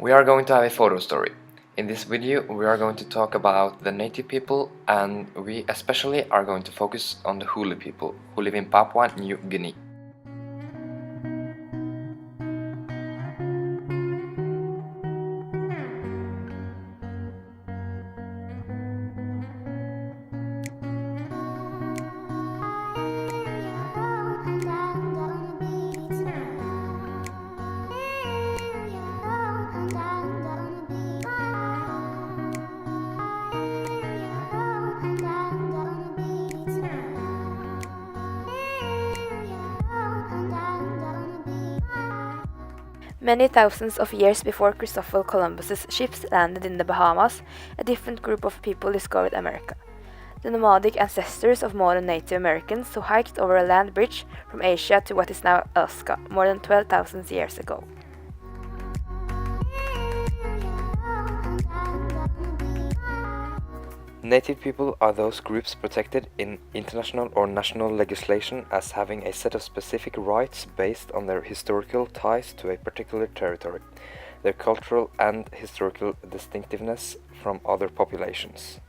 We are going to have a photo story. In this video we are going to talk about the native people, and we especially are going to focus on the HULI people who live in Papua New Guinea. Many thousands of years before Christopher Columbus's ships landed in the Bahamas, a different group of people discovered America. The nomadic ancestors of modern Native Americans who hiked over a land bridge from Asia to what is now Alaska more than 12,000 years ago. Native people are those groups protected in international or national legislation as having a set of specific rights based on their historical ties to a particular territory, their cultural and historical distinctiveness from other populations.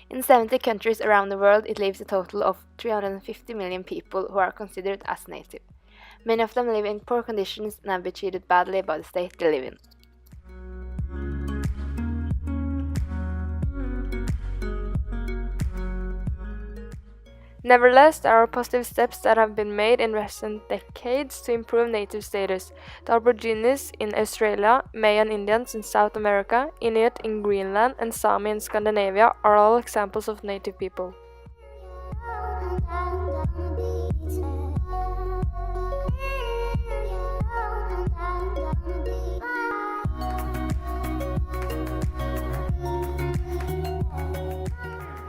In 70 countries around the world, it lives a total of 350 million people who are considered as native. Many of them live in poor conditions and have been treated badly by the state they live in. Nevertheless, there are positive steps that have been made in recent decades to improve native status. The Aborigines in Australia, Mayan Indians in South America, Inuit in Greenland, and Sami in Scandinavia are all examples of native people.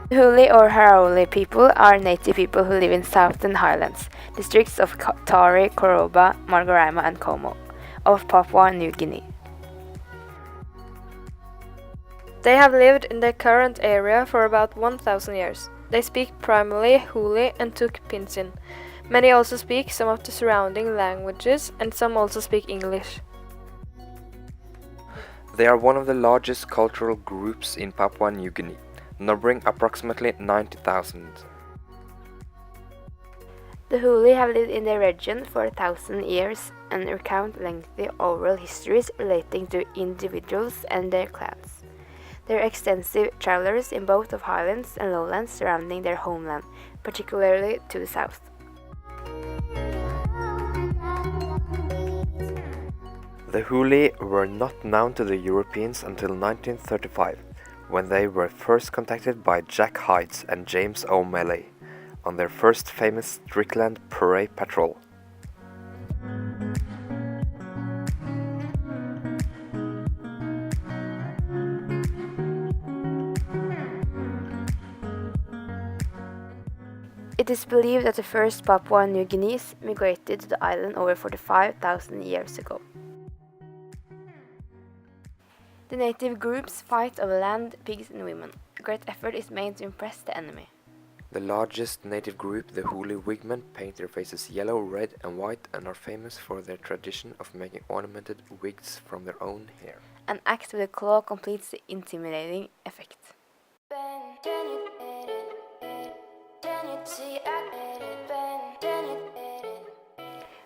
The HULI or HULI people are native people who live in Southern Highlands, districts of Tari, Koroba, Margarima and Como, of Papua New Guinea. They have lived in the current area for about 1,000 years. They speak primarily HULI and Tuk Pinsin. Many also speak some of the surrounding languages, and some also speak English. They are one of the largest cultural groups in Papua New Guinea, numbering approximately 90,000. The HULI have lived in the region for 1,000 years and recount lengthy oral histories relating to individuals and their clans. They are extensive travelers in both of highlands and lowlands surrounding their homeland, particularly to the south. The HULI were not known to the Europeans until 1935, when they were first contacted by Jack Hides and James O'Malley on their first famous Strickland Prairie patrol. It is believed that the first Papua New Guineans migrated to the island over 45,000 years ago. The native groups fight over land, pigs and women. Great effort is made to impress the enemy. The largest native group, the HULI Wigmen, paint their faces yellow, red and white and are famous for their tradition of making ornamented wigs from their own hair. An axe with a claw completes the intimidating effect.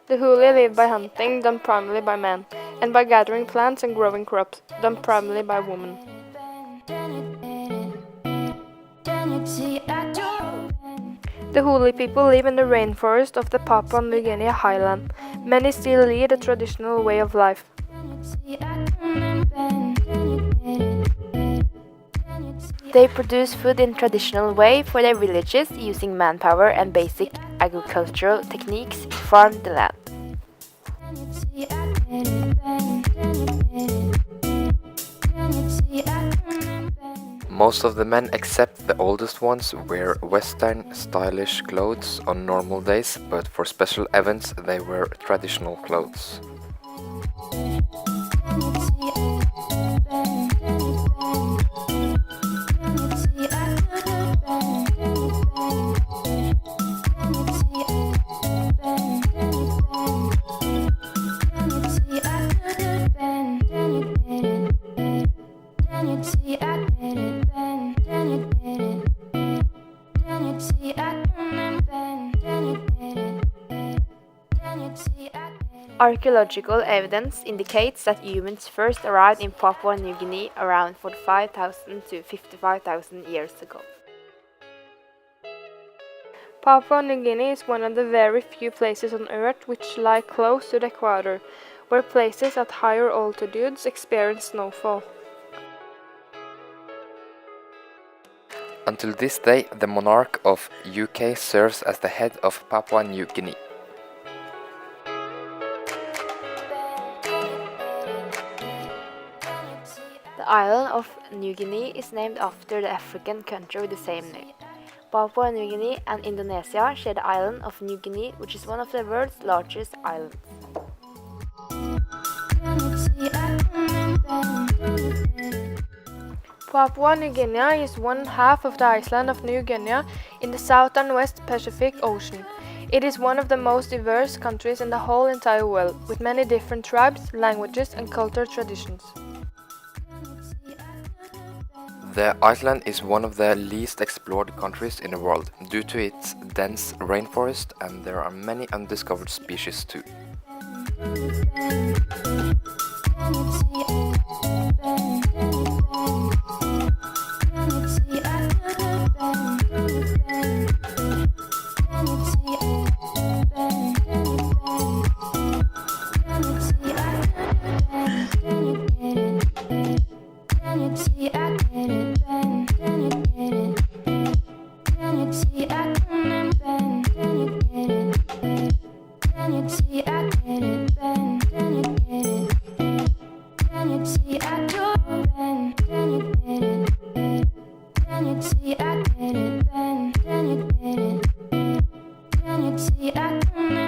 The HULI live by hunting, done primarily by men, and by gathering plants and growing crops, done primarily by women. The HULI people live in the rainforest of the Papua New Guinea highland. Many still lead a traditional way of life. They produce food in traditional way for their villages using manpower and basic agricultural techniques to farm the land. Most of the men, except the oldest ones, wear Western stylish clothes on normal days, but for special events they wear traditional clothes. Archaeological evidence indicates that humans first arrived in Papua New Guinea around 45,000 to 55,000 years ago. Papua New Guinea is one of the very few places on Earth which lie close to the equator, where places at higher altitudes experience snowfall. Until this day, the monarch of UK serves as the head of Papua New Guinea. The island of New Guinea is named after the African country with the same name. Papua New Guinea and Indonesia share the island of New Guinea, which is one of the world's largest islands. Papua New Guinea is one half of the island of New Guinea in the South and West Pacific Ocean. It is one of the most diverse countries in the whole entire world, with many different tribes, languages and cultural traditions. The island is one of the least explored countries in the world due to its dense rainforest, and there are many undiscovered species too. See, I